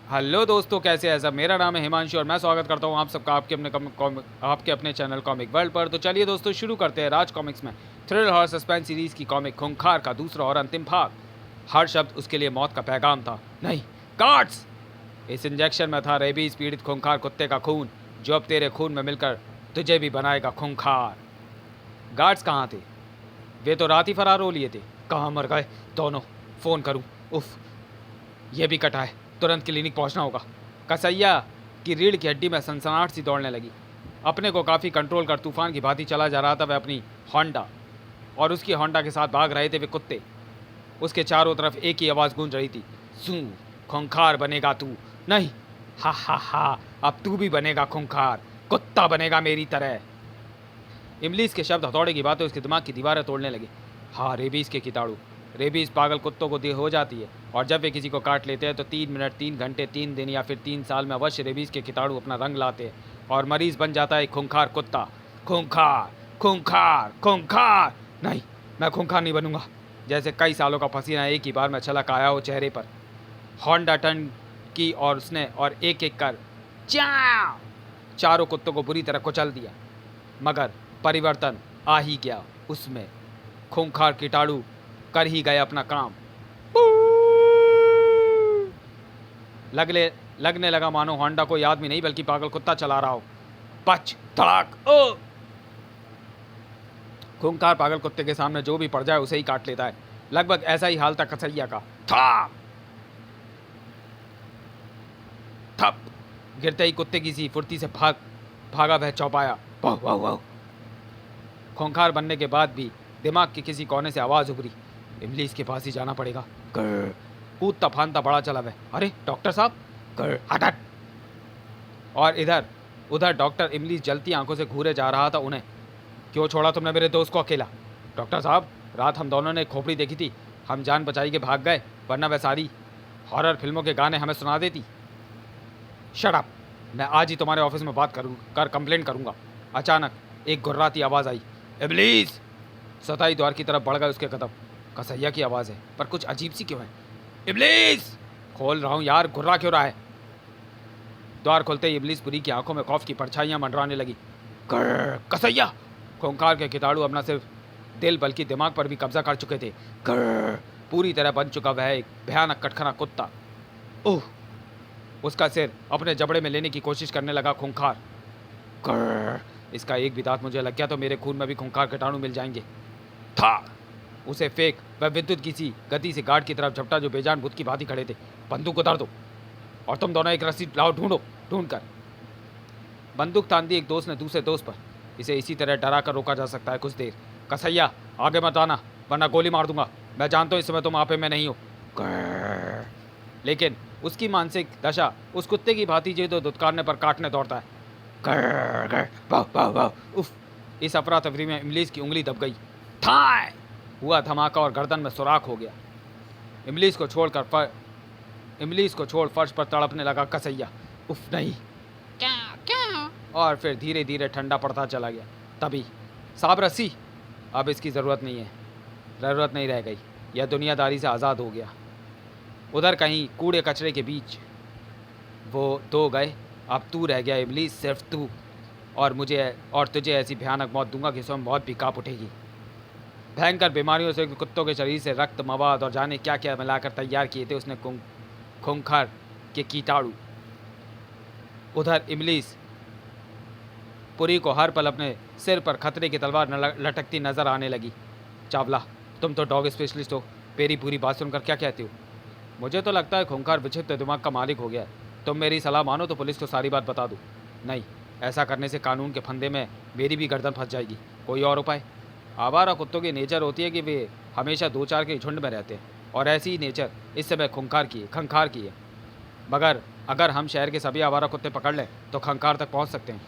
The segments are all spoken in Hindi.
हेलो दोस्तों, कैसे हैं सब। मेरा नाम है हिमांशु और मैं स्वागत करता हूं आप सबका आपके अपने चैनल कॉमिक वर्ल्ड पर। तो चलिए दोस्तों, शुरू करते हैं राज कॉमिक्स में थ्रिल हॉर सस्पेंस सीरीज की कॉमिक खूंखार का दूसरा और अंतिम भाग। हर शब्द उसके लिए मौत का पैगाम था। नहीं, कार्ड्स! इस इंजेक्शन में था रेबीज पीड़ित खूंखार कुत्ते का खून, जो अब तेरे खून में मिलकर तुझे भी बनाएगा खूंखार। गार्ड्स कहाँ थे? वे तो रात ही फरार हो लिए थे। कहाँ मर गए दोनों? फ़ोन करूँ? उफ, ये भी कटा है। तुरंत क्लिनिक पहुंचना होगा। कसैया की रीढ़ की हड्डी में सनसनाहट सी दौड़ने लगी। अपने को काफ़ी कंट्रोल कर तूफान की भांति चला जा रहा था वह अपनी होंडा, और उसकी होंडा के साथ भाग रहे थे वे कुत्ते। उसके चारों तरफ एक ही आवाज़ गूंज रही थी, सू, खूंखार बनेगा तू। नहीं, हा हा हा, अब तू भी बनेगा खूंखार, कुत्ता बनेगा मेरी तरह। इमलीस के शब्द हथौड़े की बातें उसके दिमाग की दीवारें तोड़ने लगे। हाँ, रेबीज के कीटाणु। रेबीज पागल कुत्तों को हो जाती है, और जब वे किसी को काट लेते हैं तो 3 मिनट, 3 घंटे, 3 दिन या फिर 3 साल में अवश्य रेबीज के कीटाणु अपना रंग लाते हैं और मरीज बन जाता है खूंखार कुत्ता। खूंखार, खूंखार, खूंखार। नहीं, मैं खूंखार नहीं बनूंगा। जैसे कई सालों का पसीना एक ही बार में छलक आया हो चेहरे पर। होंडा टर्न की और उसने और एक एक कर चाव चारों कुत्तों को बुरी तरह कुचल दिया। मगर परिवर्तन आ ही गया उसमें। खूंखार कीटाणु कर ही गए अपना काम। लगने लगने लगा मानो होंडा कोई आदमी नहीं बल्कि पागल कुत्ता चला रहा हो। पच धड़ाक ओ! खूंखार पागल कुत्ते के सामने जो भी पड़ जाए उसे ही काट लेता है। लगभग ऐसा ही हाल था कसैया का। था थप गिरते ही कुत्ते की सी फुर्ती से भागा वह चौपाया। वाह वाह वाह। खूंखार बनने के बाद भी दिमाग के किसी कोने से आवाज़ उभरी, इमलीस के पास ही जाना पड़ेगा। कर कूदता फांदता बड़ा चला वह। अरे डॉक्टर साहब! कर हट हट। और इधर उधर डॉक्टर इमलीस जलती आंखों से घूरे जा रहा था उन्हें। क्यों छोड़ा तुमने मेरे दोस्त को अकेला? डॉक्टर साहब, रात हम दोनों ने खोपड़ी देखी थी। हम जान बचाई के भाग गए, वरना वह सारी हॉरर फिल्मों के गाने हमें सुना देती। Shut up! मैं आज ही तुम्हारे ऑफिस में बात कर कंप्लेंट करूंगा। अचानक एक गुर्राती आवाज़ आई, इबलीस! सताई द्वार की तरफ बढ़ गए उसके कदम। कसैया की आवाज़ है, पर कुछ अजीब सी क्यों है। इबलीस! खोल रहा हूँ यार, गुर्रा क्यों रहा है? द्वार खुलते ही इबलीस पुरी की आंखों में खौफ की परछाइयां मंडराने लगी। कर कसैया! खूंखार के कीटाणु अब न सिर्फ दिल बल्कि दिमाग पर भी कब्जा कर चुके थे। कर पूरी तरह बन चुका वह एक भयानक कटखरा कुत्ता। ओह! उसका सिर अपने जबड़े में लेने की कोशिश करने लगा खूंखार। कर इसका एक भी दांत मुझे लग गया तो मेरे खून में भी खूंखार कीटाणु मिल जाएंगे। था उसे फेंक वह विद्युत की सी गति से गार्ड की तरफ झपटा जो बेजान भूत की भांति खड़े थे। बंदूक उतार दो और तुम दोनों एक रस्सी लाओ, ढूंढ कर। बंदूक तान दी एक दोस्त ने दूसरे दोस्त पर। इसे इसी तरह डरा कर रोका जा सकता है कुछ देर। कसैया, आगे मत आना वरना गोली मार दूंगा। मैं जानता हूँ इस समय तुम आपे में नहीं हो। लेकिन उसकी मानसिक दशा उस कुत्ते की भांति जो दुत्कारने पर काटने दौड़ता है। वाह वाह वाह! उफ! इस अफरा तफरी में इमलीस की उंगली दब गई। थाय हुआ धमाका और गर्दन में सुराख हो गया। इमलीस को छोड़ फर्श पर तड़पने लगा कसैया। उफ नहीं! क्या क्या? और फिर धीरे धीरे ठंडा पड़ता चला गया। तभी साहब रस्सी! अब इसकी ज़रूरत नहीं रह गई। यह दुनियादारी से आज़ाद हो गया। उधर कहीं कूड़े कचरे के बीच वो दो गए। अब तू रह गया इबलीस, सिर्फ तू। और तुझे ऐसी भयानक मौत दूंगा कि स्वयं मौत भी काँप उठेगी। भयंकर बीमारियों से कुत्तों के शरीर से रक्त, मवाद और जाने क्या क्या मिलाकर तैयार किए थे उसने खूंखार के कीटाणु। उधर इबलीस पुरी को हर पल अपने सिर पर खतरे की तलवार लटकती नजर आने लगी। चावला, तुम तो डॉग स्पेशलिस्ट हो, मेरी पूरी बात सुनकर क्या कहते हो? मुझे तो लगता है खूंखार विचित्र दिमाग का मालिक हो गया है। तुम मेरी सलाह मानो तो पुलिस को सारी बात बता दो। नहीं, ऐसा करने से कानून के फंदे में मेरी भी गर्दन फंस जाएगी। कोई और उपाय? आवारा कुत्तों की नेचर होती है कि वे हमेशा दो चार के झुंड में रहते हैं, और ऐसी ही नेचर इस समय खंखार की है। मगर अगर हम शहर के सभी आवारा कुत्ते पकड़ लें तो खंखार तक पहुंच सकते हैं।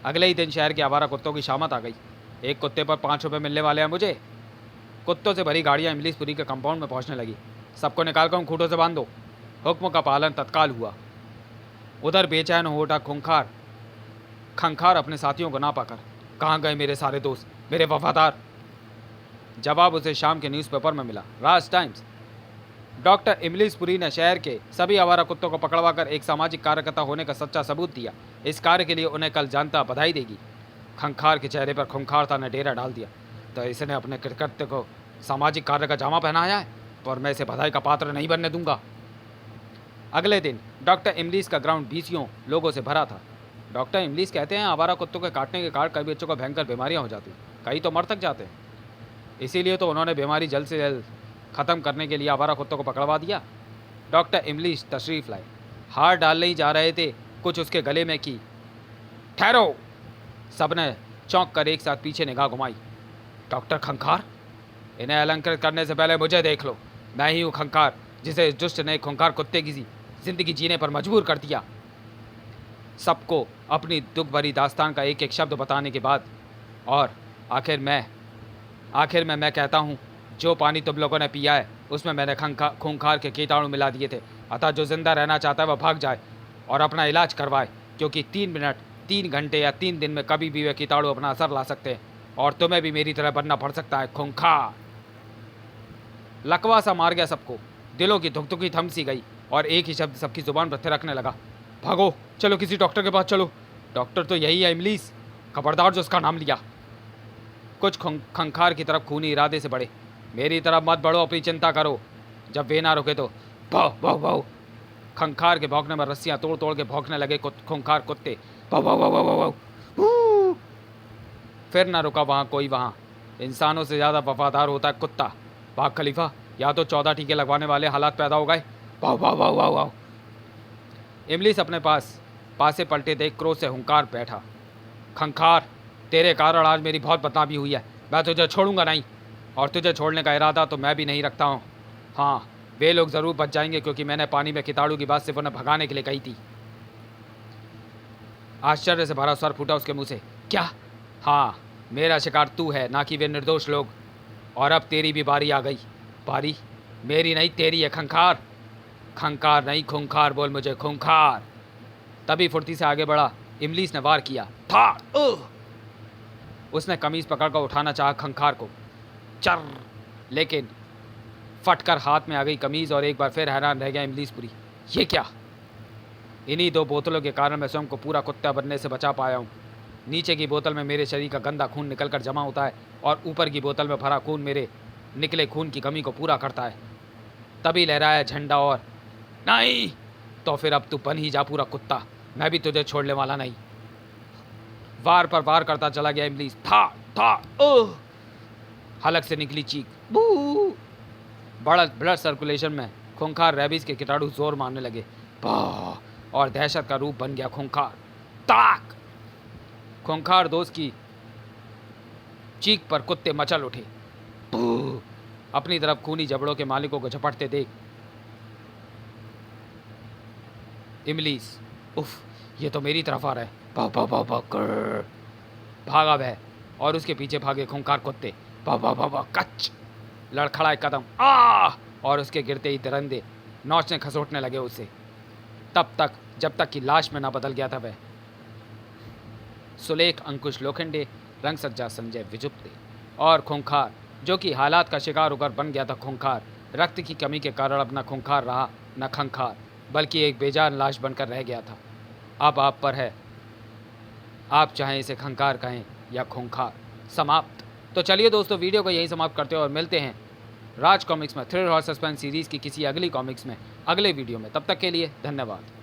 अगले ही दिन शहर के आवारा कुत्तों की शामत आ गई। एक कुत्ते पर 5 रुपये मिलने वाले हैं मुझे। कुत्तों से भरी गाड़ियाँ इमलीसपुरी के कंपाउंड में पहुंचने लगी। सबको निकाल कर खूंटों से बांध दो। हुक्म का पालन तत्काल हुआ। उधर बेचैन हो उठा खंखार अपने साथियों को ना पाकर। कहाँ गए मेरे सारे दोस्त, मेरे वफादार? जवाब उसे शाम के न्यूज़पेपर में मिला। राज टाइम्स। डॉक्टर इमलीसपुरी ने शहर के सभी आवारा कुत्तों को पकड़वाकर एक सामाजिक कार्यकर्ता होने का सच्चा सबूत दिया। इस कार्य के लिए उन्हें कल जनता बधाई देगी। खंखार के चेहरे पर खूंखारता ने डेरा डाल दिया। तो इसने अपने कृत्य को सामाजिक कार्य का जामा पहनाया है, पर मैं इसे बधाई का पात्र नहीं बनने दूंगा। अगले दिन डॉक्टर इमलीस का ग्राउंड बीसियों लोगों से भरा था। डॉक्टर इमलीस कहते हैं आवारा कुत्तों के काटने के कारण कई बच्चों को भयंकर बीमारियां हो जाती, कई तो मर तक जाते हैं। इसीलिए तो उन्होंने बीमारी जल्द से जल्द ख़त्म करने के लिए आवारा कुत्तों को पकड़वा दिया। डॉक्टर इमलीस तशरीफ़ लाए, हाथ डालने ही जा रहे थे, कुछ उसके गले में की। ठहरो! सबने चौंक कर एक साथ पीछे निगाह घुमाई। डॉक्टर खंखार, इन्हें अलंकृत करने से पहले मुझे देख लो। मैं ही हूँ खंखार, जिसे इस दुष्ट ने खूंखार कुत्ते की जिंदगी जीने पर मजबूर कर दिया। सबको अपनी दुख भरी दास्तान का एक एक शब्द बताने के बाद और आखिर में मैं कहता हूँ, जो पानी तुम लोगों ने पिया है उसमें मैंने खूंखार के कीटाणु मिला दिए थे। अतः जो जिंदा रहना चाहता है वह भाग जाए और अपना इलाज करवाए, क्योंकि 3 मिनट, 3 घंटे या 3 दिन में कभी भी वे कीटाणु अपना असर ला सकते हैं और तुम्हें भी मेरी तरह बनना पड़ सकता है। खूंखार लकवा सा मार गया सबको, दिलों की धुकधुकी थम सी गई और एक ही शब्द सबकी जुबान पर थिरकने लगा। भागो, चलो किसी डॉक्टर के पास चलो। डॉक्टर तो यही है इमलीस, खबरदार जो उसका नाम लिया। कुछ खंखार की तरफ खूनी इरादे से बढ़े। मेरी तरफ मत बढ़ो, अपनी चिंता करो। जब वे ना रुके तो भाव भाव भाव। खंखार के भौंकने में रस्सियां तोड़ तोड़ के भौंकने लगे खूंखार कुत्ते। भाव भाव भाव भाव भाव। फिर ना रुका वहाँ कोई। वहाँ इंसानों से ज़्यादा वफादार होता है कुत्ता। भाग खलीफा, या तो 14 टीके लगवाने वाले हालात पैदा हो गए। भाव भाव भाव भाव भाव। इमलीस अपने पासे पलटे देख क्रोध से हुंकार बैठा। खंखार, तेरे कारण आज मेरी बहुत बदनामी हुई है। मैं तुझे छोड़ूंगा नहीं, और तुझे छोड़ने का इरादा तो मैं भी नहीं रखता हूँ। हाँ, वे लोग ज़रूर बच जाएंगे, क्योंकि मैंने पानी में कीटाणु की बात सिर्फ उन्हें भगाने के लिए कही थी। आश्चर्य से भरा स्वर फूटा उसके मुंह से। क्या? हाँ, मेरा शिकार तू है, ना कि वे निर्दोष लोग। और अब तेरी भी बारी आ गई। बारी मेरी नहीं, तेरी है खंखार। खंखार नहीं, खूंखार बोल मुझे, खूंखार। तभी फुर्ती से आगे बढ़ा इमलीस ने वार किया। था उसने कमीज पकड़कर उठाना चाहा खंखार को। चर, लेकिन फटकर हाथ में आ गई कमीज और एक बार फिर हैरान रह गया इमलीसपुरी। ये क्या? इन्हीं 2 बोतलों के कारण मैं स्वयं को पूरा कुत्ता बनने से बचा पाया हूँ। नीचे की बोतल में मेरे शरीर का गंदा खून निकलकर जमा होता है और ऊपर की बोतल में भरा खून मेरे निकले खून की कमी को पूरा करता है। तभी लहराया झंडा और नहीं तो फिर अब तू बन ही जा पूरा कुत्ता, मैं भी तुझे छोड़ने वाला नहीं। वार पर वार करता चला गया इमलीस। था ओह, हलक से निकली चीख। बू। बड़ा ब्लड सर्कुलेशन में खूंखार रेबीज के कीटाणु जोर मारने लगे। और दहशत का रूप बन गया खूंखार। ताक! खूंखार दोस्त की चीख पर कुत्ते मचल उठे। अपनी तरफ खूनी जबड़ों के मालिकों को झपटते देख इमलीस, उफ, ये तो मेरी तरफ आ रहा है। भाव भाव भाव भाव कर भागा वह और उसके पीछे भागे खूंखार कुत्ते। भाव भाव भाव भाव कच, लड़खड़ाए कदम, आ! और उसके गिरते ही दरंदे नौचने खसोटने लगे उसे, तब तक जब तक कि लाश में ना बदल गया था वह। सुलेख अंकुश लोखंडे, रंग सज्जा संजय विजुप्ते। और खूंखार, जो कि हालात का शिकार होकर बन गया था खूंखार, रक्त की कमी के कारण अब न खूंखार रहा न खंखार, बल्कि एक बेजान लाश बनकर रह गया था। अब आप पर है, आप चाहें इसे खंखार कहें या खूंखार। समाप्त। तो चलिए दोस्तों, वीडियो को यहीं समाप्त करते हैं और मिलते हैं राज कॉमिक्स में थ्रिलर और सस्पेंस सीरीज़ की किसी अगली कॉमिक्स में अगले वीडियो में। तब तक के लिए धन्यवाद।